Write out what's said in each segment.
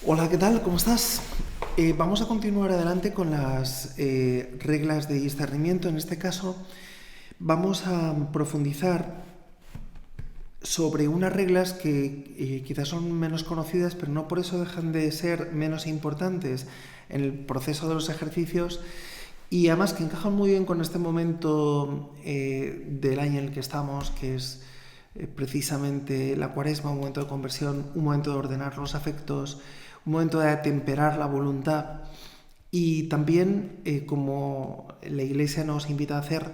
Hola, ¿qué tal? ¿Cómo estás? Vamos a continuar adelante con las reglas de discernimiento. En este caso, vamos a profundizar sobre unas reglas que quizás son menos conocidas, pero no por eso dejan de ser menos importantes en el proceso de los ejercicios y además que encajan muy bien con este momento del año en el que estamos, que es precisamente la Cuaresma, un momento de conversión, un momento de ordenar los afectos, un momento de atemperar la voluntad y también, como la Iglesia nos invita a hacer,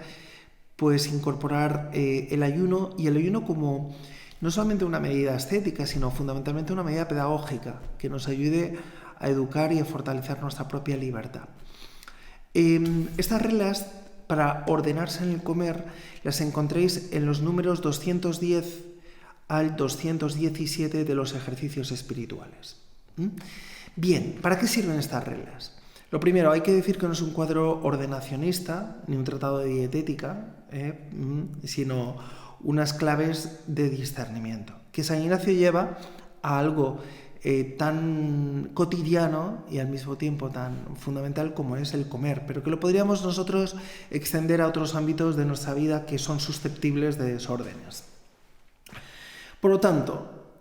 pues incorporar el ayuno, y el ayuno como no solamente una medida estética, sino fundamentalmente una medida pedagógica que nos ayude a educar y a fortalecer nuestra propia libertad. Estas reglas para ordenarse en el comer las encontréis en los números 210 al 217 de los ejercicios espirituales. Bien, ¿para qué sirven estas reglas? Lo primero, hay que decir que no es un cuadro ordenacionista ni un tratado de dietética, sino unas claves de discernimiento que San Ignacio lleva a algo tan cotidiano y al mismo tiempo tan fundamental como es el comer, pero que lo podríamos nosotros extender a otros ámbitos de nuestra vida que son susceptibles de desórdenes. Por lo tanto,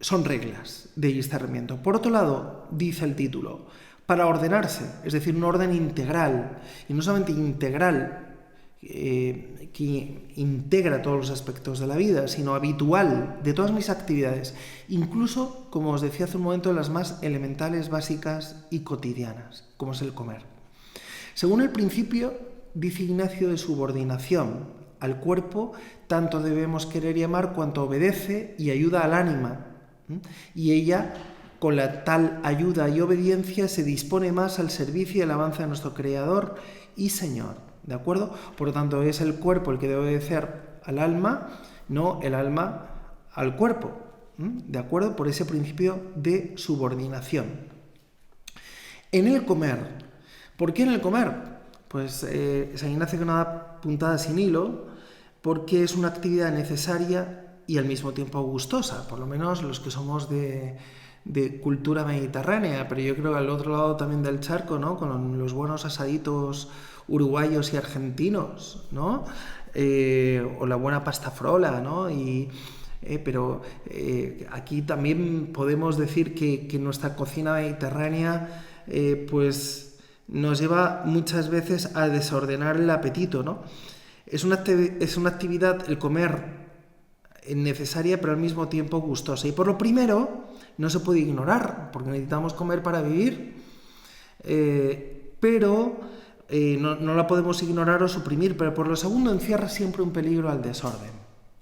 son reglas de discernimiento. Por otro lado, dice el título, para ordenarse, es decir, un orden integral, y no solamente integral, que integra todos los aspectos de la vida, sino habitual de todas mis actividades, incluso, como os decía hace un momento, las más elementales, básicas y cotidianas, como es el comer. Según el principio, dice Ignacio, de subordinación al cuerpo, tanto debemos querer y amar cuanto obedece y ayuda al ánima, y ella, con la tal ayuda y obediencia, se dispone más al servicio y alabanza de nuestro Creador y Señor. ¿De acuerdo? Por lo tanto, es el cuerpo el que debe obedecer al alma, no el alma al cuerpo. ¿De acuerdo? Por ese principio de subordinación. En el comer. ¿Por qué en el comer? Pues San Ignacio que no da puntada sin hilo, porque es una actividad necesaria y al mismo tiempo gustosa, por lo menos los que somos de cultura mediterránea, pero yo creo que al otro lado también del charco, ¿no? Con los buenos asaditos uruguayos y argentinos, ¿no? O la buena pasta frola, ¿no? Pero aquí también podemos decir que nuestra cocina mediterránea pues nos lleva muchas veces a desordenar el apetito, ¿no? Es una actividad, el comer, necesaria pero al mismo tiempo gustosa. Y por lo primero, no se puede ignorar, porque necesitamos comer para vivir, pero no la podemos ignorar o suprimir. Pero por lo segundo, encierra siempre un peligro al desorden.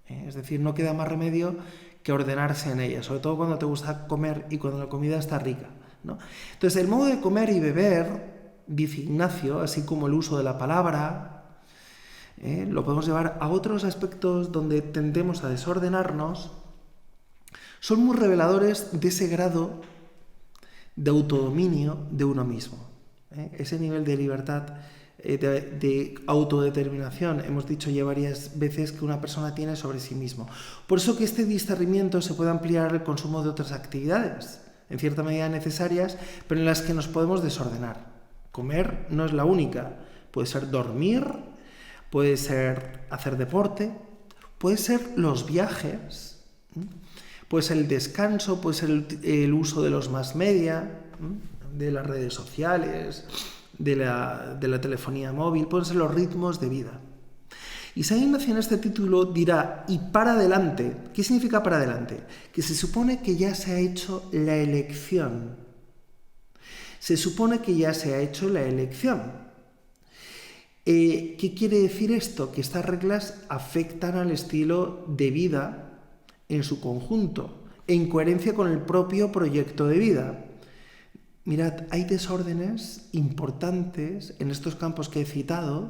Es decir, no queda más remedio que ordenarse en ella, sobre todo cuando te gusta comer y cuando la comida está rica, ¿no? Entonces, el modo de comer y beber, dice Ignacio, así como el uso de la palabra, lo podemos llevar a otros aspectos donde tendemos a desordenarnos, son muy reveladores de ese grado de autodominio de uno mismo, ese nivel de libertad, de autodeterminación. Hemos dicho ya varias veces que una persona tiene sobre sí mismo. Por eso que este discernimiento se puede ampliar al consumo de otras actividades, en cierta medida necesarias, pero en las que nos podemos desordenar. Comer no es la única, puede ser dormir, puede ser hacer deporte, puede ser los viajes, puede ser el descanso, puede ser el uso de los mass media, de las redes sociales, de la telefonía móvil, pueden ser los ritmos de vida. Y San Ignacio en este título dirá, y para adelante. ¿Qué significa para adelante? Que se supone que ya se ha hecho la elección. Se supone que ya se ha hecho la elección. ¿Qué quiere decir esto? Que estas reglas afectan al estilo de vida en su conjunto, en coherencia con el propio proyecto de vida. Mirad, hay desórdenes importantes en estos campos que he citado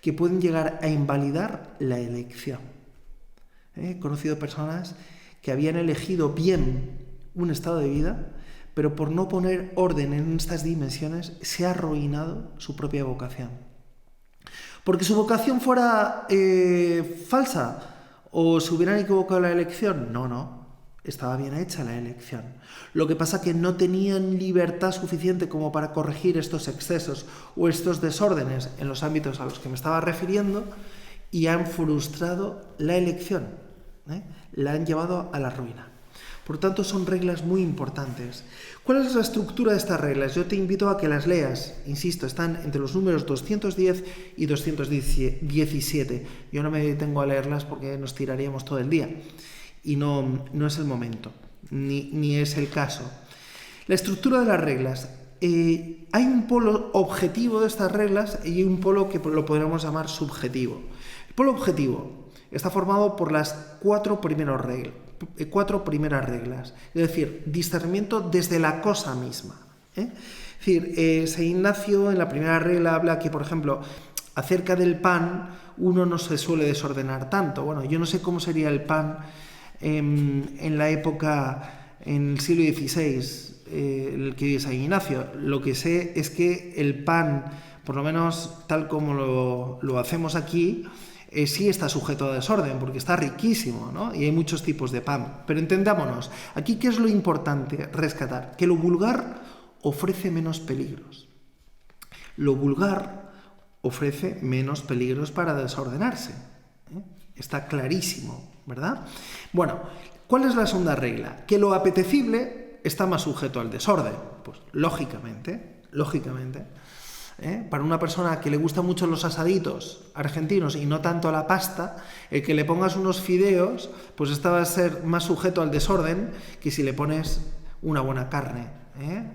que pueden llegar a invalidar la elección. He conocido personas que habían elegido bien un estado de vida, pero por no poner orden en estas dimensiones se ha arruinado su propia vocación. Porque su vocación fuera falsa o se hubieran equivocado en la elección. No. estaba bien hecha la elección. Lo que pasa que no tenían libertad suficiente como para corregir estos excesos o estos desórdenes en los ámbitos a los que me estaba refiriendo y han frustrado la elección, la han llevado a la ruina. Por tanto, son reglas muy importantes. ¿Cuál es la estructura de estas reglas? Yo te invito a que las leas. Insisto, están entre los números 210 y 217. Yo no me detengo a leerlas porque nos tiraríamos todo el día. Y no es el momento, ni es el caso. La estructura de las reglas. Hay un polo objetivo de estas reglas y un polo que lo podríamos llamar subjetivo. El polo objetivo está formado por las cuatro primeras reglas, es decir, discernimiento desde la cosa misma. Es decir, San Ignacio en la primera regla habla que, por ejemplo, acerca del pan uno no se suele desordenar tanto. Bueno, yo no sé cómo sería el pan en la época, en el siglo XVI, el que vive San Ignacio. Lo que sé es que el pan, por lo menos tal como lo hacemos aquí, sí está sujeto a desorden, porque está riquísimo, ¿no? Y hay muchos tipos de pan. Pero entendámonos, aquí ¿qué es lo importante rescatar? Que lo vulgar ofrece menos peligros. Lo vulgar ofrece menos peligros para desordenarse. Está clarísimo, ¿verdad? Bueno, ¿cuál es la segunda regla? Que lo apetecible está más sujeto al desorden. Pues lógicamente. Para una persona que le gustan mucho los asaditos argentinos y no tanto la pasta, el que le pongas unos fideos, pues esta va a ser más sujeto al desorden que si le pones una buena carne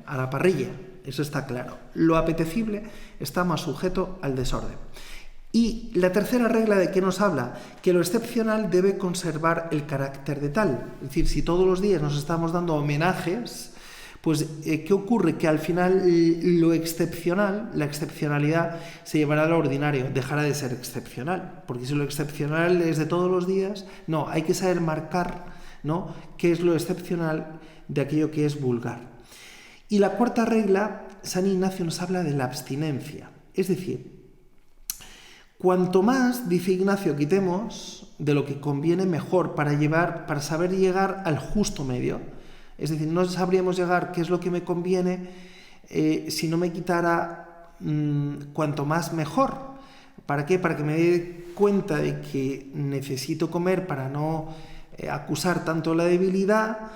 a la parrilla. Eso está claro. Lo apetecible está más sujeto al desorden. Y la tercera regla, ¿de qué nos habla? Que lo excepcional debe conservar el carácter de tal. Es decir, si todos los días nos estamos dando homenajes, pues ¿qué ocurre? Que al final lo excepcional, la excepcionalidad, se llevará a lo ordinario, dejará de ser excepcional. Porque si lo excepcional es de todos los días, no, hay que saber marcar, ¿no?, qué es lo excepcional de aquello que es vulgar. Y la cuarta regla, San Ignacio nos habla de la abstinencia. Es decir, cuanto más, dice Ignacio, quitemos de lo que conviene, mejor, para saber llegar al justo medio. Es decir, no sabríamos llegar qué es lo que me conviene si no me quitara cuanto más mejor. ¿Para qué? Para que me dé cuenta de que necesito comer para no acusar tanto la debilidad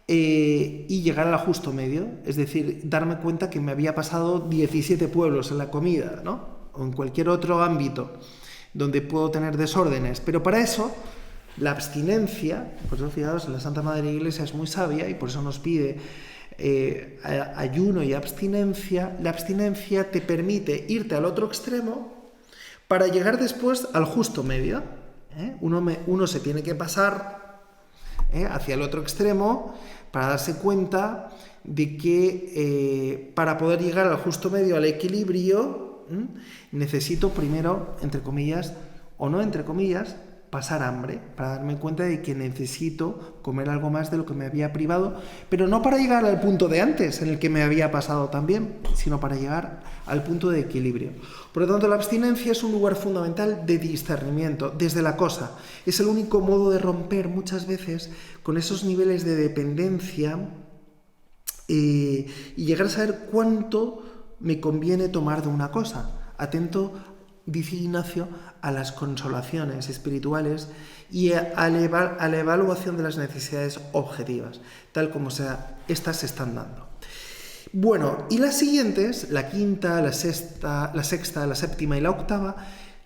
y llegar al justo medio. Es decir, darme cuenta que me había pasado 17 pueblos en la comida, ¿no? O en cualquier otro ámbito donde puedo tener desórdenes. Pero para eso, la abstinencia, por eso fijaos, la Santa Madre Iglesia es muy sabia y por eso nos pide ayuno y abstinencia. La abstinencia te permite irte al otro extremo para llegar después al justo medio. Uno se tiene que pasar hacia el otro extremo para darse cuenta de que para poder llegar al justo medio, al equilibrio, necesito primero, entre comillas, o no entre comillas, pasar hambre, para darme cuenta de que necesito comer algo más de lo que me había privado, pero no para llegar al punto de antes, en el que me había pasado también, sino para llegar al punto de equilibrio. Por lo tanto, la abstinencia es un lugar fundamental de discernimiento, desde la cosa. Es el único modo de romper muchas veces con esos niveles de dependencia y llegar a saber cuánto me conviene tomar de una cosa. Atento, dice Ignacio, a las consolaciones espirituales y a la evaluación de las necesidades objetivas, tal como estas se están dando. Bueno, y las siguientes, la quinta, la sexta, la séptima y la octava,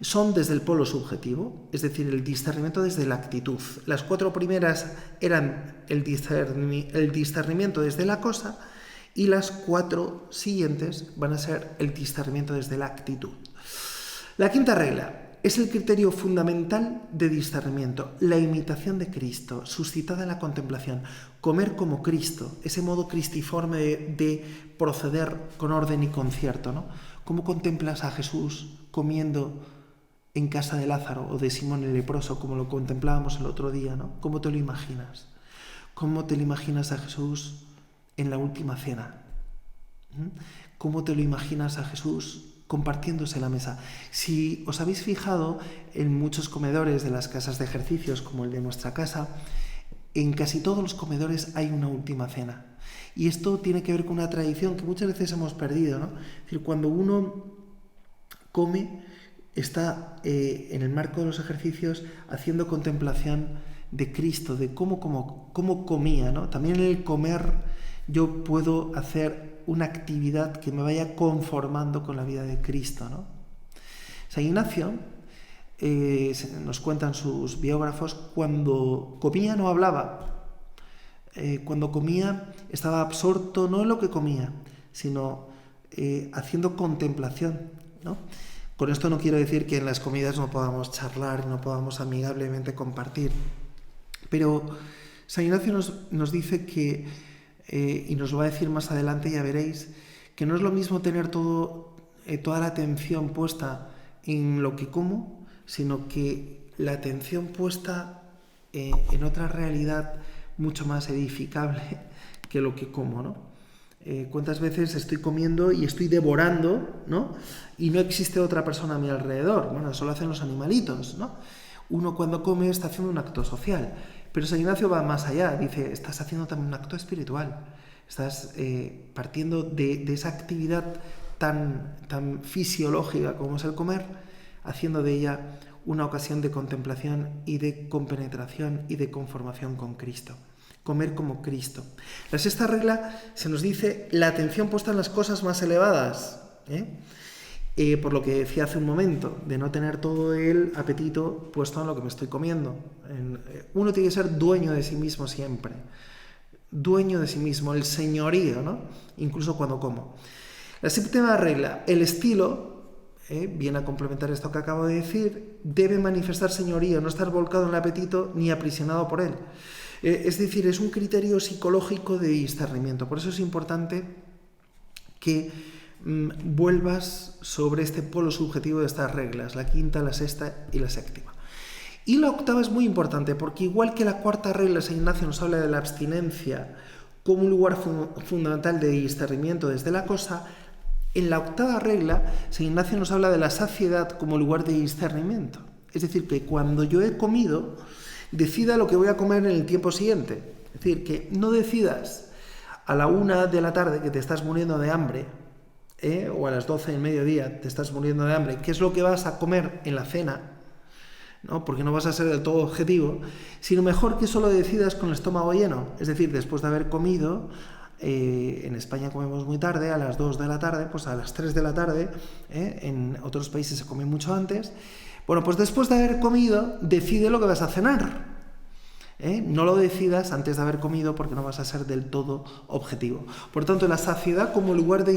son desde el polo subjetivo, es decir, el discernimiento desde la actitud. Las cuatro primeras eran el discernimiento desde la cosa y las cuatro siguientes van a ser el discernimiento desde la actitud. La quinta regla es el criterio fundamental de discernimiento, la imitación de Cristo, suscitada en la contemplación, comer como Cristo, ese modo cristiforme de proceder con orden y concierto, ¿no? ¿Cómo contemplas a Jesús comiendo en casa de Lázaro o de Simón el leproso, como lo contemplábamos el otro día, ¿no? ¿Cómo te lo imaginas? ¿Cómo te lo imaginas a Jesús en la última cena? ¿Cómo te lo imaginas a Jesús compartiéndose la mesa? Si os habéis fijado, en muchos comedores de las casas de ejercicios, como el de nuestra casa, en casi todos los comedores hay una última cena. Y esto tiene que ver con una tradición que muchas veces hemos perdido, ¿no? Es decir, cuando uno come, está en el marco de los ejercicios haciendo contemplación de Cristo, de cómo comía, ¿no? También en el comer yo puedo hacer una actividad que me vaya conformando con la vida de Cristo, ¿no? San Ignacio, nos cuentan sus biógrafos, cuando comía no hablaba. Cuando comía estaba absorto no en lo que comía, sino haciendo contemplación, ¿no? Con esto no quiero decir que en las comidas no podamos charlar, no podamos amigablemente compartir, pero San Ignacio nos dice que, y nos lo va a decir más adelante, ya veréis, que no es lo mismo tener toda la atención puesta en lo que como, sino que la atención puesta en otra realidad mucho más edificable que lo que como, ¿no? ¿Cuántas veces estoy comiendo y estoy devorando, ¿no? Y no existe otra persona a mi alrededor? Bueno, eso lo hacen los animalitos, ¿no? Uno cuando come está haciendo un acto social, pero San Ignacio va más allá, dice, estás haciendo también un acto espiritual, estás partiendo de esa actividad tan fisiológica como es el comer, haciendo de ella una ocasión de contemplación y de compenetración y de conformación con Cristo. Comer como Cristo. La sexta regla se nos dice la atención puesta en las cosas más elevadas, por lo que decía hace un momento, de no tener todo el apetito puesto en lo que me estoy comiendo. Uno tiene que ser dueño de sí mismo siempre, dueño de sí mismo, el señorío, ¿no? Incluso cuando como. La séptima regla, el estilo, viene a complementar esto que acabo de decir, debe manifestar señorío, no estar volcado en el apetito ni aprisionado por él. Es decir, es un criterio psicológico de discernimiento. Por eso es importante que vuelvas sobre este polo subjetivo de estas reglas, la quinta, la sexta y la séptima. Y la octava es muy importante, porque igual que la cuarta regla, San Ignacio nos habla de la abstinencia como un lugar fundamental de discernimiento desde la cosa, en la octava regla, San Ignacio nos habla de la saciedad como lugar de discernimiento. Es decir, que cuando yo he comido, decida lo que voy a comer en el tiempo siguiente. Es decir, que no decidas a la 1 de la tarde que te estás muriendo de hambre, o a las 12 del mediodía te estás muriendo de hambre, qué es lo que vas a comer en la cena, ¿no? Porque no vas a ser del todo objetivo, sino mejor que solo decidas con el estómago lleno. Es decir, después de haber comido, en España comemos muy tarde, a las 2 de la tarde, pues a las 3 de la tarde, en otros países se come mucho antes. Bueno, pues después de haber comido, decide lo que vas a cenar. No lo decidas antes de haber comido porque no vas a ser del todo objetivo. Por tanto, la saciedad como lugar de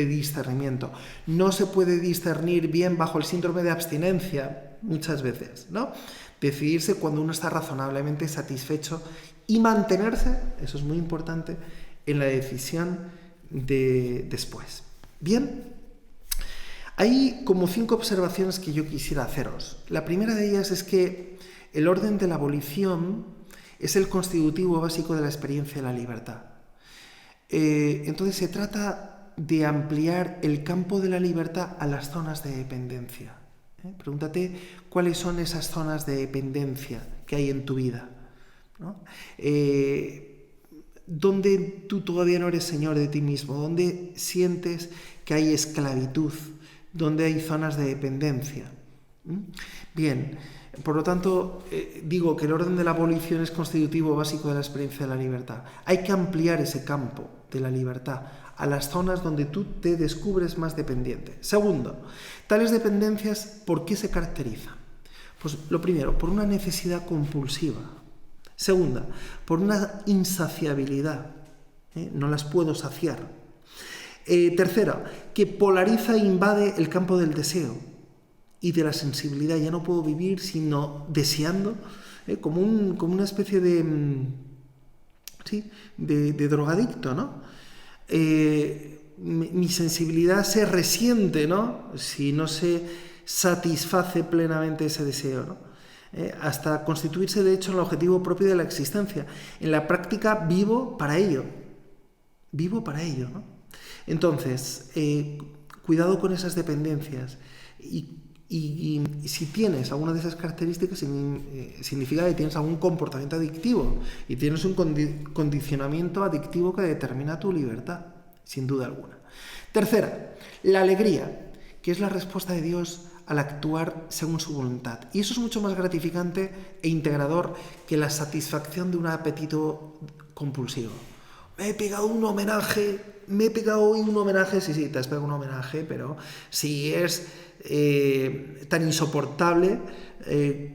discernimiento. No se puede discernir bien bajo el síndrome de abstinencia, muchas veces, ¿no? Decidirse cuando uno está razonablemente satisfecho y mantenerse, eso es muy importante, en la decisión de después. Bien. Hay como 5 observaciones que yo quisiera haceros. La primera de ellas es que el orden de la abolición es el constitutivo básico de la experiencia de la libertad. Entonces se trata de ampliar el campo de la libertad a las zonas de dependencia. Pregúntate cuáles son esas zonas de dependencia que hay en tu vida, ¿no? ¿Dónde tú todavía no eres señor de ti mismo? ¿Dónde sientes que hay esclavitud? ¿Dónde hay zonas de dependencia? Bien, por lo tanto, digo que el orden de la abolición es constitutivo básico de la experiencia de la libertad. Hay que ampliar ese campo de la libertad a las zonas donde tú te descubres más dependiente. Segundo, tales dependencias, ¿por qué se caracterizan? Pues lo primero, por una necesidad compulsiva. Segunda, por una insaciabilidad. No las puedo saciar. Tercera, que polariza e invade el campo del deseo y de la sensibilidad. Ya no puedo vivir sino deseando, como una especie de drogadicto, ¿no? Mi sensibilidad se resiente, ¿no? Si no se satisface plenamente ese deseo, ¿no? Hasta constituirse de hecho en el objetivo propio de la existencia. En la práctica vivo para ello, ¿no? Entonces, cuidado con esas dependencias y Y si tienes alguna de esas características, significa que tienes algún comportamiento adictivo y tienes un condicionamiento adictivo que determina tu libertad, sin duda alguna. Tercera, la alegría, que es la respuesta de Dios al actuar según su voluntad. Y eso es mucho más gratificante e integrador que la satisfacción de un apetito compulsivo. Me he pegado hoy un homenaje, sí, te has pegado un homenaje, pero si es tan insoportable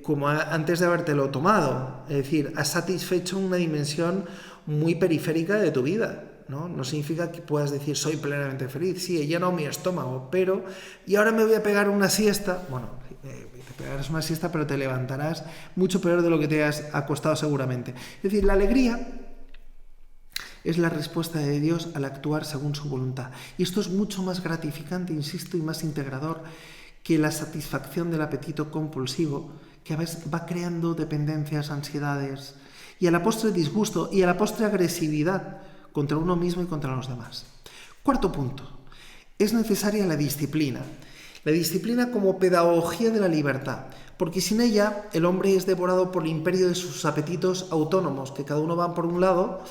como antes de habértelo tomado. Es decir, has satisfecho una dimensión muy periférica de tu vida. No significa que puedas decir soy plenamente feliz, sí, he llenado mi estómago, pero y ahora me voy a pegar una siesta. Bueno, te pegarás una siesta, pero te levantarás mucho peor de lo que te has acostado seguramente. Es decir, la alegría es la respuesta de Dios al actuar según su voluntad. Y esto es mucho más gratificante, insisto, y más integrador que la satisfacción del apetito compulsivo, que a veces va creando dependencias, ansiedades, y a la postre disgusto, y a la postre agresividad contra uno mismo y contra los demás. Cuarto punto, es necesaria la disciplina. La disciplina como pedagogía de la libertad, porque sin ella el hombre es devorado por el imperio de sus apetitos autónomos, que cada uno va por un lado,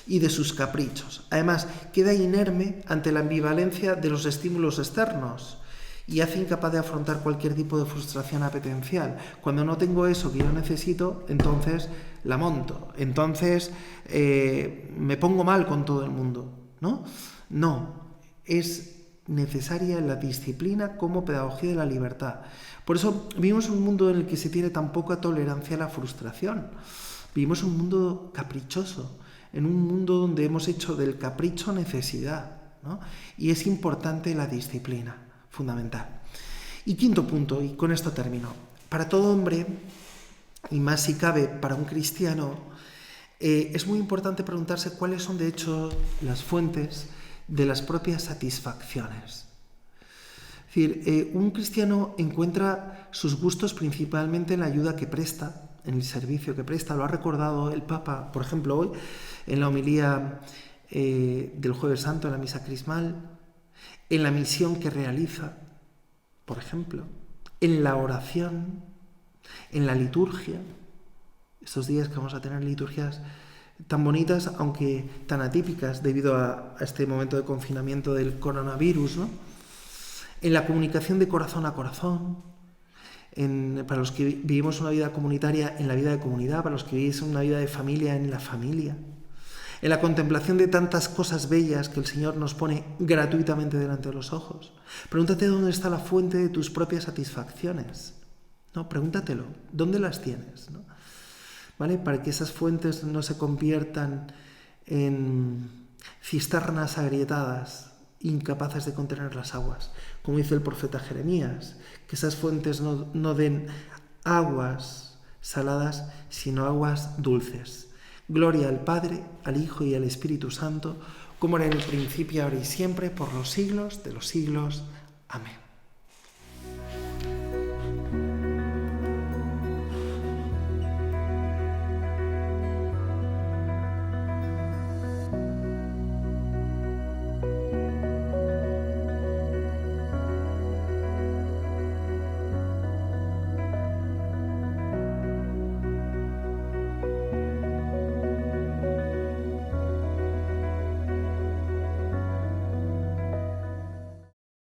y de sus caprichos. Además, queda inerme ante la ambivalencia de los estímulos externos y hace incapaz de afrontar cualquier tipo de frustración apetencial. Cuando no tengo eso que yo necesito, entonces la monto, entonces me pongo mal con todo el mundo, ¿no? No, es necesaria la disciplina como pedagogía de la libertad. Por eso vivimos un mundo en el que se tiene tan poca tolerancia a la frustración. Vivimos un mundo caprichoso, en un mundo donde hemos hecho del capricho necesidad, ¿no? Y es importante la disciplina, fundamental. Y quinto punto, y con esto termino. Para todo hombre, y más si cabe para un cristiano, es muy importante preguntarse cuáles son de hecho las fuentes de las propias satisfacciones. Es decir, un cristiano encuentra sus gustos principalmente en la ayuda que presta, en el servicio que presta. Lo ha recordado el Papa, por ejemplo, hoy, en la homilía del Jueves Santo, en la misa crismal, en la misión que realiza, por ejemplo, en la oración, en la liturgia. Estos días que vamos a tener liturgias tan bonitas, aunque tan atípicas debido a este momento de confinamiento del coronavirus, ¿no? En la comunicación de corazón a corazón, para los que vivimos una vida comunitaria, en la vida de comunidad, para los que vivís una vida de familia, en la familia, en la contemplación de tantas cosas bellas que el Señor nos pone gratuitamente delante de los ojos. Pregúntate dónde está la fuente de tus propias satisfacciones, ¿no? Pregúntatelo, ¿dónde las tienes? ¿No? ¿Vale? Para que esas fuentes no se conviertan en cisternas agrietadas, incapaces de contener las aguas, como dice el profeta Jeremías, que esas fuentes no den aguas saladas, sino aguas dulces. Gloria al Padre, al Hijo y al Espíritu Santo, como era en el principio, ahora y siempre, por los siglos de los siglos. Amén.